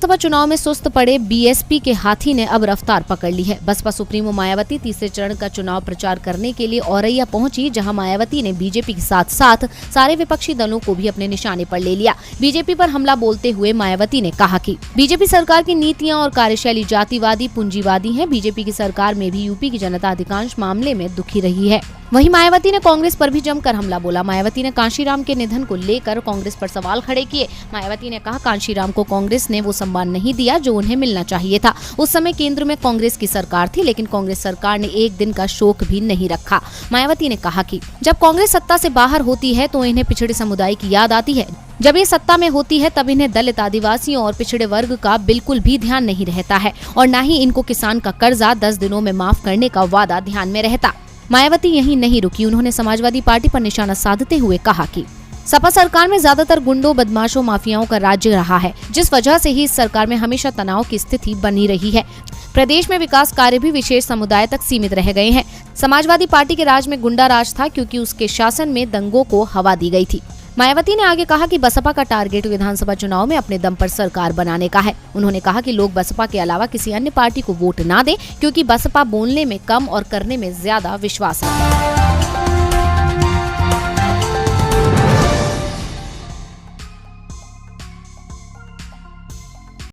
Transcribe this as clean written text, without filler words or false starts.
लोकसभा चुनाव में सुस्त पड़े बीएसपी के हाथी ने अब रफ्तार पकड़ ली है। बसपा सुप्रीमो मायावती तीसरे चरण का चुनाव प्रचार करने के लिए औरैया पहुंची, जहां मायावती ने बीजेपी के साथ साथ सारे विपक्षी दलों को भी अपने निशाने पर ले लिया। बीजेपी पर हमला बोलते हुए मायावती ने कहा कि बीजेपी सरकार की नीतियां और कार्यशैली जातिवादी पूंजीवादी है। बीजेपी की सरकार में भी यूपी की जनता अधिकांश मामले में दुखी रही है। वहीं मायावती ने कांग्रेस पर भी जमकर हमला बोला। मायावती ने कांशीराम के निधन को लेकर कांग्रेस पर सवाल खड़े किए। मायावती ने कहा, कांशीराम को कांग्रेस ने वो सम्मान नहीं दिया जो उन्हें मिलना चाहिए था। उस समय केंद्र में कांग्रेस की सरकार थी, लेकिन कांग्रेस सरकार ने एक दिन का शोक भी नहीं रखा। मायावती ने कहा कि जब कांग्रेस सत्ता से बाहर होती है तो इन्हें पिछड़े समुदाय की याद आती है। जब ये सत्ता में होती है तब इन्हें दलित, आदिवासियों और पिछड़े वर्ग का बिल्कुल भी ध्यान नहीं रहता है और न ही इनको किसान का कर्जा 10 दिनों में माफ करने का वादा ध्यान में रहता। मायावती यहीं नहीं रुकी। उन्होंने समाजवादी पार्टी पर निशाना साधते हुए कहा कि सपा सरकार में ज्यादातर गुंडों, बदमाशों, माफियाओं का राज्य रहा है, जिस वजह से ही इस सरकार में हमेशा तनाव की स्थिति बनी रही है। प्रदेश में विकास कार्य भी विशेष समुदाय तक सीमित रह गए हैं। समाजवादी पार्टी के राज में गुंडा राज था, क्योंकि उसके शासन में दंगों को हवा दी गई थी। मायावती ने आगे कहा कि बसपा का टारगेट विधानसभा चुनाव में अपने दम पर सरकार बनाने का है। उन्होंने कहा कि लोग बसपा के अलावा किसी अन्य पार्टी को वोट ना दें, क्योंकि बसपा बोलने में कम और करने में ज्यादा विश्वास है।